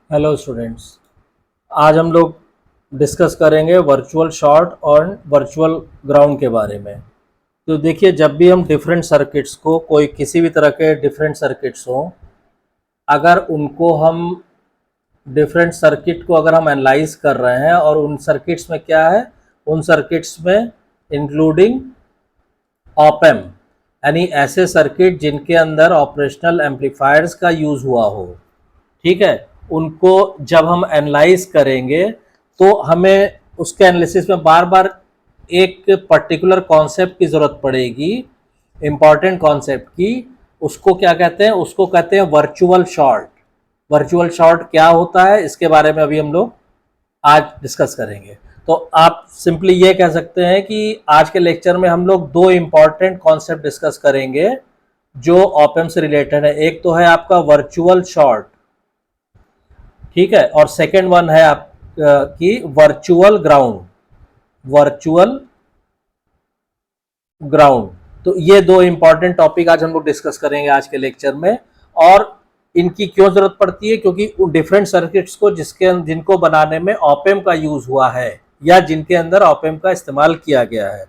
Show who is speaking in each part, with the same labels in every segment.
Speaker 1: Hello students. आज हम लोग डिस्कस करेंगे वर्चुअल शॉर्ट और वर्चुअल ग्राउंड के बारे में। तो देखिए, जब भी हम डिफरेंट सर्किट्स को, कोई किसी भी तरह के डिफरेंट सर्किट्स हों, अगर उनको हम डिफरेंट सर्किट को अगर हम एनालाइज कर रहे हैं और उन सर्किट्स में क्या है, उन सर्किट्स में इंक्लूडिंग ऑप एम्प, यानी ऐसे सर्किट जिनके अंदर ऑपरेशनल एम्पलीफायर्स का यूज़ हुआ हो, ठीक है, उनको जब हम एनालाइज करेंगे तो हमें उसके एनालिसिस में बार बार एक पर्टिकुलर कॉन्सेप्ट की ज़रूरत पड़ेगी, इम्पॉर्टेंट कॉन्सेप्ट की। उसको क्या कहते हैं? उसको कहते हैं वर्चुअल शॉर्ट। वर्चुअल शॉर्ट क्या होता है, इसके बारे में अभी हम लोग आज डिस्कस करेंगे। तो आप सिंपली ये कह सकते हैं कि आज के लेक्चर में हम लोग दो इम्पॉर्टेंट कॉन्सेप्ट डिस्कस करेंगे जो ऑप एम्प से रिलेटेड है। एक तो है आपका वर्चुअल शॉर्ट, ठीक है, और सेकेंड वन है आप की वर्चुअल ग्राउंड। वर्चुअल ग्राउंड, तो ये दो इंपॉर्टेंट टॉपिक आज हम लोग डिस्कस करेंगे आज के लेक्चर में। और इनकी क्यों जरूरत पड़ती है? क्योंकि डिफरेंट सर्किट्स को जिनको बनाने में ऑप एम्प का यूज हुआ है या जिनके अंदर ऑप एम्प का इस्तेमाल किया गया है,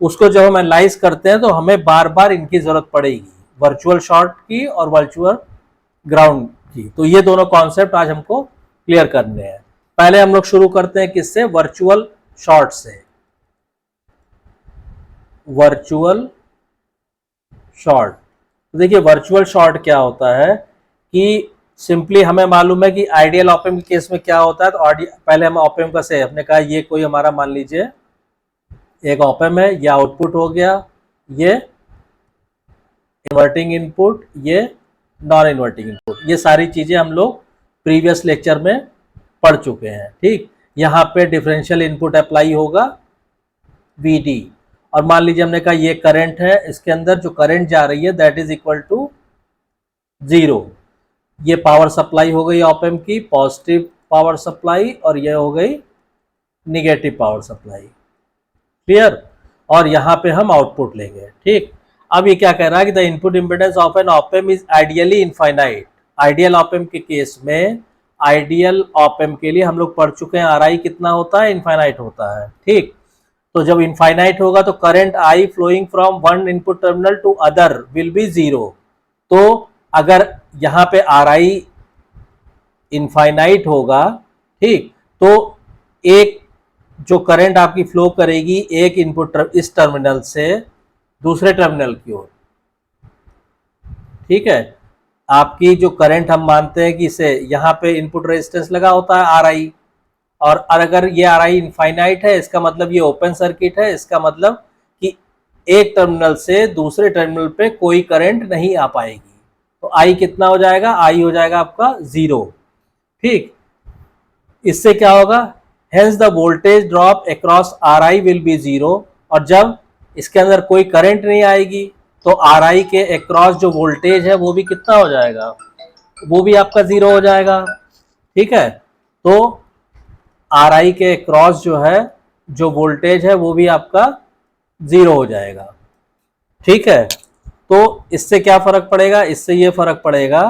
Speaker 1: उसको जब हम एनालाइज करते हैं तो हमें बार बार इनकी जरूरत पड़ेगी, वर्चुअल शॉर्ट की और वर्चुअल ग्राउंड की। तो ये दोनों कॉन्सेप्ट आज हमको क्लियर करने हैं। पहले हम लोग शुरू करते हैं किससे? वर्चुअल शॉर्ट से। वर्चुअल शॉर्ट, तो देखिए वर्चुअल शॉर्ट क्या होता है कि सिंपली हमें मालूम है कि आइडियल ऑप एम्प के केस में क्या होता है। तो पहले हम ऑप एम्प का से हमने कहा ये कोई हमारा मान लीजिए एक ऑप एम्प है, ये आउटपुट हो गया, ये इन्वर्टिंग इनपुट, ये नॉन इन्वर्टिंग इनपुट। ये सारी चीजें हम लोग प्रीवियस लेक्चर में पढ़ चुके हैं, ठीक। यहाँ पे डिफरेंशियल इनपुट अप्लाई होगा Vd, और मान लीजिए हमने कहा ये करंट है, इसके अंदर जो करंट जा रही है दैट इज इक्वल टू 0। ये पावर सप्लाई हो गई ऑप एम्प की, पॉजिटिव पावर सप्लाई, और ये हो गई निगेटिव पावर सप्लाई। क्लियर? और यहाँ पे हम आउटपुट लेंगे, ठीक। अब ये क्या कह रहा है कि the input impedance of an op amp is ideally infinite. Ideal op amp के केस में, आइडियल ऑप एम्प के लिए हम लोग पढ़ चुके हैं आर आई कितना होता है? इनफाइनाइट होता है, ठीक। तो जब इनफाइनाइट होगा तो current I flowing from one input terminal to other will be 0। तो अगर यहाँ पे आर आई इनफाइनाइट होगा, ठीक, तो एक जो करंट आपकी फ्लो करेगी एक इनपुट इस टर्मिनल से दूसरे टर्मिनल की ओर, ठीक है। आपकी जो करंट हम मानते हैं कि इसे यहाँ पे इनपुट रेजिस्टेंस लगा होता है आर आई, और अगर ये आर आई इनफाइनाइट है, इसका मतलब ये ओपन सर्किट है, इसका मतलब कि एक टर्मिनल से दूसरे टर्मिनल पे कोई करंट नहीं आ पाएगी। तो आई कितना हो जाएगा? आई हो जाएगा आपका 0, ठीक। इससे क्या होगा? Hence the voltage drop across are I will be 0। और जब इसके अंदर कोई करंट नहीं आएगी तो आर आई के अक्रॉस जो वोल्टेज है वो भी कितना हो जाएगा? वो भी आपका 0 हो जाएगा, ठीक है। तो आर आई के क्रॉस जो है, जो वोल्टेज है वो भी आपका 0 हो जाएगा, ठीक है। तो इससे क्या फर्क पड़ेगा? इससे ये फर्क पड़ेगा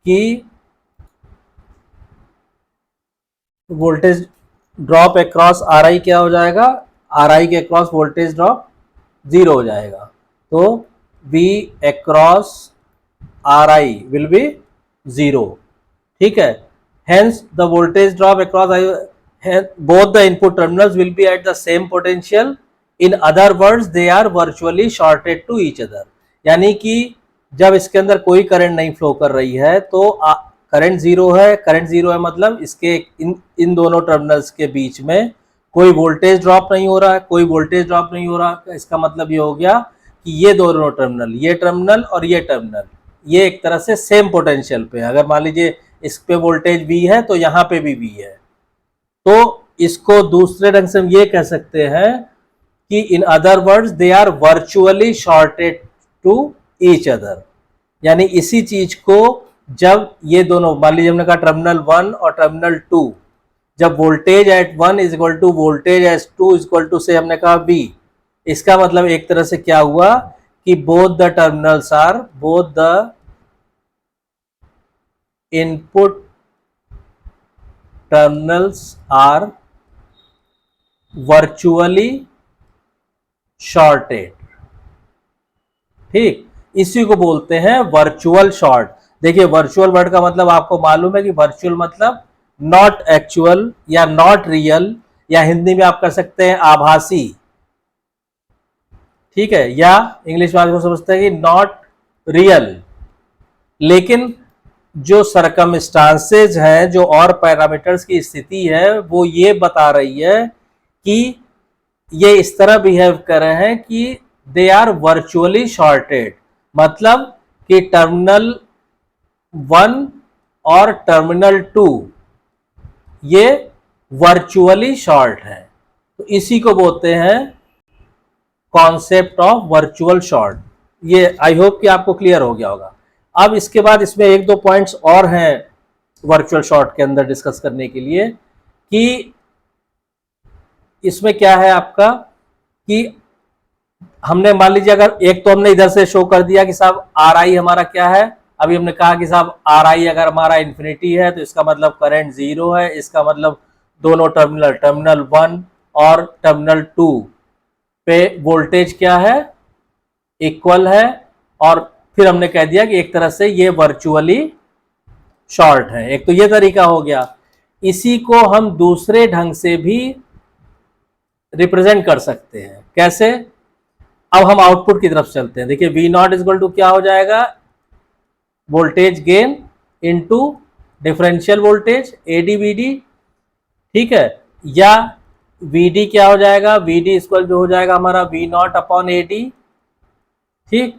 Speaker 1: कि वोल्टेज ड्रॉप अक्रॉस आर आई क्या हो जाएगा? आर आई के अक्रॉस वोल्टेज ड्रॉप 0 हो जाएगा। तो V across are I will be 0, ठीक है। Hence the voltage drop across both the input terminals will be at the same potential. In other words, they are virtually shorted to each other. यानी कि जब इसके अंदर कोई current नहीं flow कर रही है तो करंट 0 है। करंट 0 है मतलब इसके इन दोनों टर्मिनल्स के बीच में कोई वोल्टेज ड्रॉप नहीं हो रहा है, कोई वोल्टेज ड्रॉप नहीं हो रहा। इसका मतलब ये हो गया कि ये दोनों टर्मिनल, ये टर्मिनल और ये टर्मिनल, ये एक तरह से सेम पोटेंशियल पे। अगर मान लीजिए इस पे वोल्टेज V है तो यहाँ पे भी V है। तो इसको दूसरे ढंग से हम ये कह सकते हैं कि in other words they are virtually shorted to each other. यानी इसी चीज को जब ये दोनों, मान लीजिए हमने कहा टर्मिनल 1 और टर्मिनल 2, जब voltage at 1 is equal to voltage at 2 is equal to से हमने कहा V, इसका मतलब एक तरह से क्या हुआ कि both the terminals are, both the input terminals are virtually shorted. ठीक, इसी को बोलते हैं वर्चुअल शॉर्ट। देखिए वर्चुअल वर्ड का मतलब आपको मालूम है कि वर्चुअल मतलब नॉट एक्चुअल या नॉट रियल, या हिंदी में आप कर सकते हैं आभासी। ठीक है, या इंग्लिश में आपको समझते हैं कि नॉट रियल। लेकिन जो सरकमस्टांसेज हैं, जो और पैरामीटर्स की स्थिति है, वो ये बता रही है कि ये इस तरह बिहेव कर रहे हैं कि दे आर वर्चुअली शॉर्टेड। मतलब कि टर्मिनल 1 और टर्मिनल 2 ये वर्चुअली शॉर्ट है। तो इसी को बोलते हैं कॉन्सेप्ट ऑफ वर्चुअल शॉर्ट। ये आई होप कि आपको क्लियर हो गया होगा। अब इसके बाद इसमें एक दो पॉइंट्स और हैं वर्चुअल शॉर्ट के अंदर डिस्कस करने के लिए, कि इसमें क्या है आपका कि हमने मान लीजिए अगर एक तो हमने इधर से शो कर दिया कि साहब आर आई हमारा क्या है, अभी हमने कहा कि साहब आर आई अगर हमारा इन्फिनिटी है तो इसका मतलब करंट 0 है। इसका मतलब दोनों टर्मिनल 1 और टर्मिनल 2 पे वोल्टेज क्या है, इक्वल है। और फिर हमने कह दिया कि एक तरह से ये वर्चुअली शॉर्ट है। एक तो ये तरीका हो गया। इसी को हम दूसरे ढंग से भी रिप्रेजेंट कर सकते हैं। कैसे? अब हम आउटपुट की तरफ चलते हैं। देखिए वी नॉट इक्वल टू क्या हो जाएगा, voltage gain into differential voltage एडीवीडी। ठीक है, या वीडी क्या हो जाएगा, वीडी इक्वल जो हो जाएगा हमारा वी नॉट अपॉन एडी। ठीक,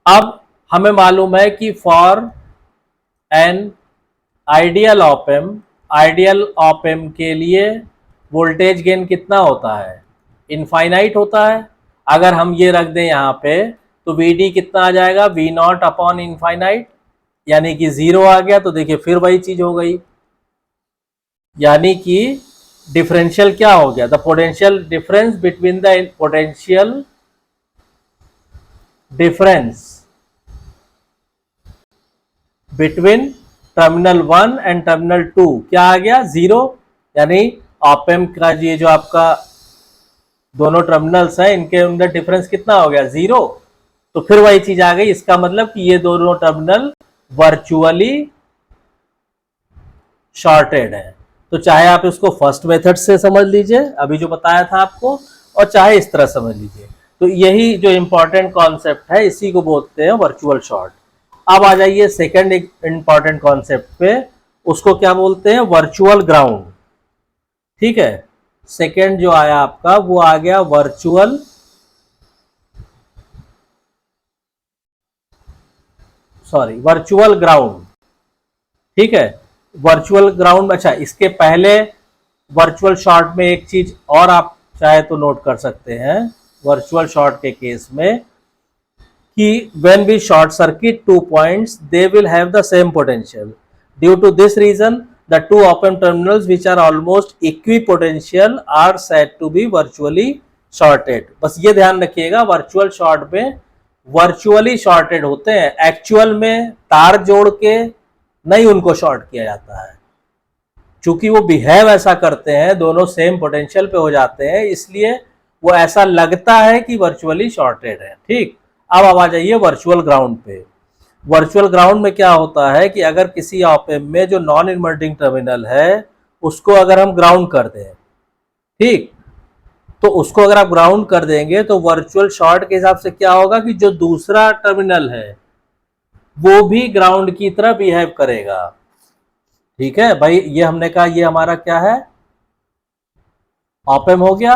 Speaker 1: अब हमें मालूम है कि for an ideal op amp के लिए वोल्टेज गेन कितना होता है, इनफाइनाइट होता है। अगर हम ये रख दें यहाँ पे तो वीडी कितना आ जाएगा, वी नॉट अपॉन इनफाइनाइट, यानी कि 0 आ गया। तो देखिए फिर वही चीज हो गई, यानी कि डिफरेंशियल क्या हो गया, the potential difference between the potential difference between terminal 1 and terminal 2 क्या आ गया, 0। यानी ऑप एम्प का ये जो आपका दोनों टर्मिनल्स हैं इनके अंदर डिफरेंस कितना हो गया, 0। तो फिर वही चीज आ गई, इसका मतलब कि ये दोनों टर्मिनल वर्चुअली शॉर्टेड है। तो चाहे आप इसको फर्स्ट मेथड से समझ लीजिए अभी जो बताया था आपको, और चाहे इस तरह समझ लीजिए। तो यही जो इंपॉर्टेंट कॉन्सेप्ट है इसी को बोलते हैं वर्चुअल शॉर्ट। अब आ जाइए सेकंड एक इंपॉर्टेंट कॉन्सेप्ट पे, उसको क्या बोलते हैं, वर्चुअल ग्राउंड। ठीक है, सेकंड जो आया आपका वो आ गया वर्चुअल ग्राउंड। ठीक है, वर्चुअल ग्राउंड। अच्छा, इसके पहले वर्चुअल शॉर्ट में एक चीज और आप चाहे तो नोट कर सकते हैं वर्चुअल शॉर्ट के केस में, कि when we short circuit 2 points they will have the same potential. Due to this reason the two op-amp terminals which are almost equipotential are said to be virtually shorted. बस ये ध्यान रखिएगा virtual short में virtually shorted होते हैं, actual में तार जोड़ के नहीं उनको शॉर्ट किया जाता है। चूंकि वो बिहेव ऐसा करते हैं, दोनों सेम पोटेंशियल पे हो जाते हैं, इसलिए वो ऐसा लगता है कि वर्चुअली शॉर्टेड है। ठीक, अब आ जाइए वर्चुअल ग्राउंड पे। वर्चुअल ग्राउंड में क्या होता है कि अगर किसी ऑप एम्प में जो नॉन इन्वर्टिंग टर्मिनल है उसको अगर हम ग्राउंड कर दें, ठीक, तो उसको अगर आप ग्राउंड कर देंगे तो वर्चुअल शॉर्ट के हिसाब से क्या होगा कि जो दूसरा टर्मिनल है वो भी ग्राउंड की तरह बिहेव करेगा। ठीक है भाई, ये हमने कहा ये हमारा क्या है, ऑप एम्प हो गया।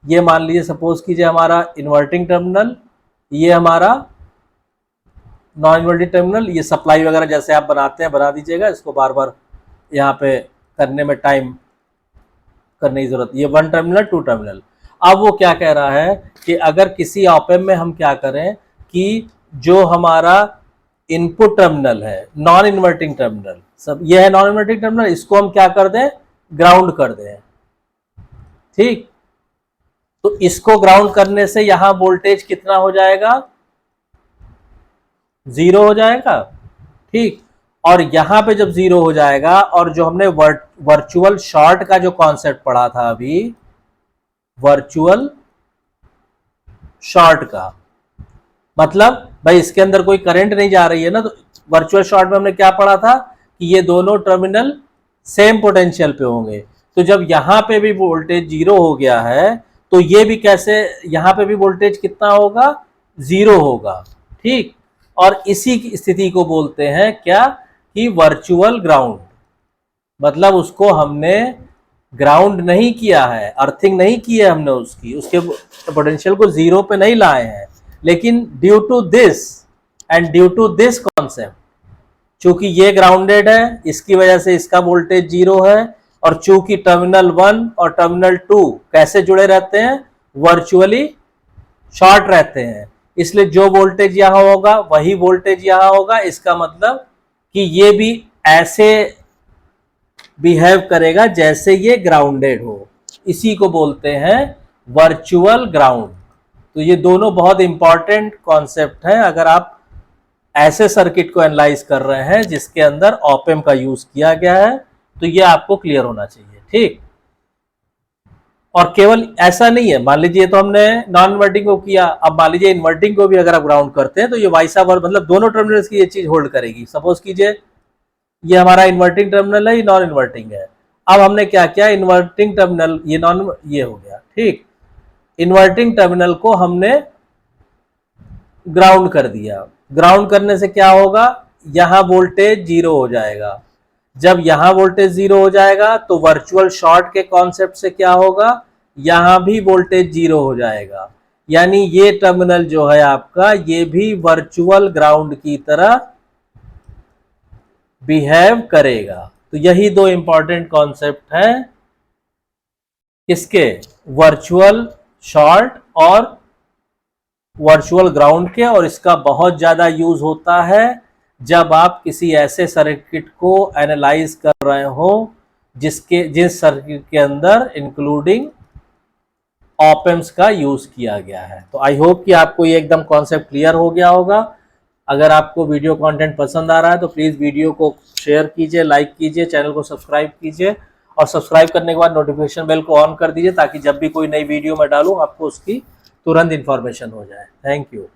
Speaker 1: ये मान लीजिए सपोज कीजिए हमारा इन्वर्टिंग टर्मिनल, ये हमारा नॉन इन्वर्टिंग टर्मिनल। ये सप्लाई वगैरह जैसे आप बनाते हैं बना दीजिएगा, इसको बार बार यहाँ पे करने में टाइम करने की जरूरत। ये 1 टर्मिनल 2 टर्मिनल। अब वो क्या कह रहा है कि अगर किसी ऑप एम्प में हम क्या करें कि जो हमारा इनपुट टर्मिनल है नॉन इन्वर्टिंग टर्मिनल, सब ये है नॉन इन्वर्टिंग टर्मिनल, इसको हम क्या कर दें, ग्राउंड कर दें। ठीक, तो इसको ग्राउंड करने से यहां वोल्टेज कितना हो जाएगा, 0 हो जाएगा। ठीक, और यहां पे जब 0 हो जाएगा, और जो हमने वर्चुअल शॉर्ट का जो कॉन्सेप्ट पढ़ा था अभी, वर्चुअल शॉर्ट का मतलब भाई इसके अंदर कोई करंट नहीं जा रही है ना, तो वर्चुअल शॉर्ट में हमने क्या पढ़ा था कि ये दोनों टर्मिनल सेम पोटेंशियल पे होंगे। तो जब यहां पे भी वोल्टेज 0 हो गया है, तो ये भी कैसे, यहां पे भी वोल्टेज कितना होगा, 0 होगा, ठीक। और इसी की स्थिति को बोलते हैं क्या, कि वर्चुअल ग्राउंड। मतलब उसको हमने ग्राउंड नहीं किया है, अर्थिंग नहीं की है हमने, उसके पोटेंशियल को 0 पे नहीं लाए हैं, लेकिन due to this and due to this concept, चूंकि ये ग्राउंडेड है, इसकी वजह से इसका वोल्टेज 0 है, और चूंकि टर्मिनल 1 और टर्मिनल 2 कैसे जुड़े रहते हैं, वर्चुअली शॉर्ट रहते हैं, इसलिए जो वोल्टेज यहां होगा वही वोल्टेज यहां होगा। इसका मतलब कि ये भी ऐसे बिहेव करेगा जैसे ये ग्राउंडेड हो, इसी को बोलते हैं वर्चुअल ग्राउंड। तो ये दोनों बहुत इंपॉर्टेंट कॉन्सेप्ट हैं अगर आप ऐसे सर्किट को एनालाइज कर रहे हैं जिसके अंदर ऑप एम्प का यूज किया गया है, तो ये आपको क्लियर होना चाहिए, ठीक। और केवल ऐसा नहीं है, मान लीजिए तो हमने नॉन इन्वर्टिंग को किया, अब मान लीजिए इन्वर्टिंग को भी अगर आप ग्राउंड करते हैं तो ये वाइसा वर्ड, मतलब दोनों टर्मिनल्स की ये चीज होल्ड करेगी। सपोज कीजिए ये हमारा इन्वर्टिंग टर्मिनल है, ये नॉन इन्वर्टिंग है। अब हमने क्या किया, इन्वर्टिंग टर्मिनल ये नॉन, ये हो गया, ठीक। इन्वर्टिंग टर्मिनल को हमने ग्राउंड कर दिया। ग्राउंड करने से क्या होगा, यहां वोल्टेज 0 हो जाएगा। जब यहां वोल्टेज 0 हो जाएगा तो वर्चुअल शॉर्ट के कॉन्सेप्ट से क्या होगा, यहां भी वोल्टेज 0 हो जाएगा। यानी ये टर्मिनल जो है आपका, ये भी वर्चुअल ग्राउंड की तरह बिहेव करेगा। तो यही दो इंपॉर्टेंट कॉन्सेप्ट हैं किसके, वर्चुअल शॉर्ट और वर्चुअल ग्राउंड के। और इसका बहुत ज्यादा यूज होता है जब आप किसी ऐसे सर्किट को एनालाइज कर रहे हो जिस सर्किट के अंदर इंक्लूडिंग ऑप एम्प्स का यूज किया गया है। तो आई होप कि आपको ये एकदम कॉन्सेप्ट क्लियर हो गया होगा। अगर आपको वीडियो कंटेंट पसंद आ रहा है तो प्लीज वीडियो को शेयर कीजिए, लाइक कीजिए, चैनल को सब्सक्राइब कीजिए, और सब्सक्राइब करने के बाद नोटिफिकेशन बेल को ऑन कर दीजिए ताकि जब भी कोई नई वीडियो मैं डालूं आपको उसकी तुरंत इंफॉर्मेशन हो जाए। Thank you.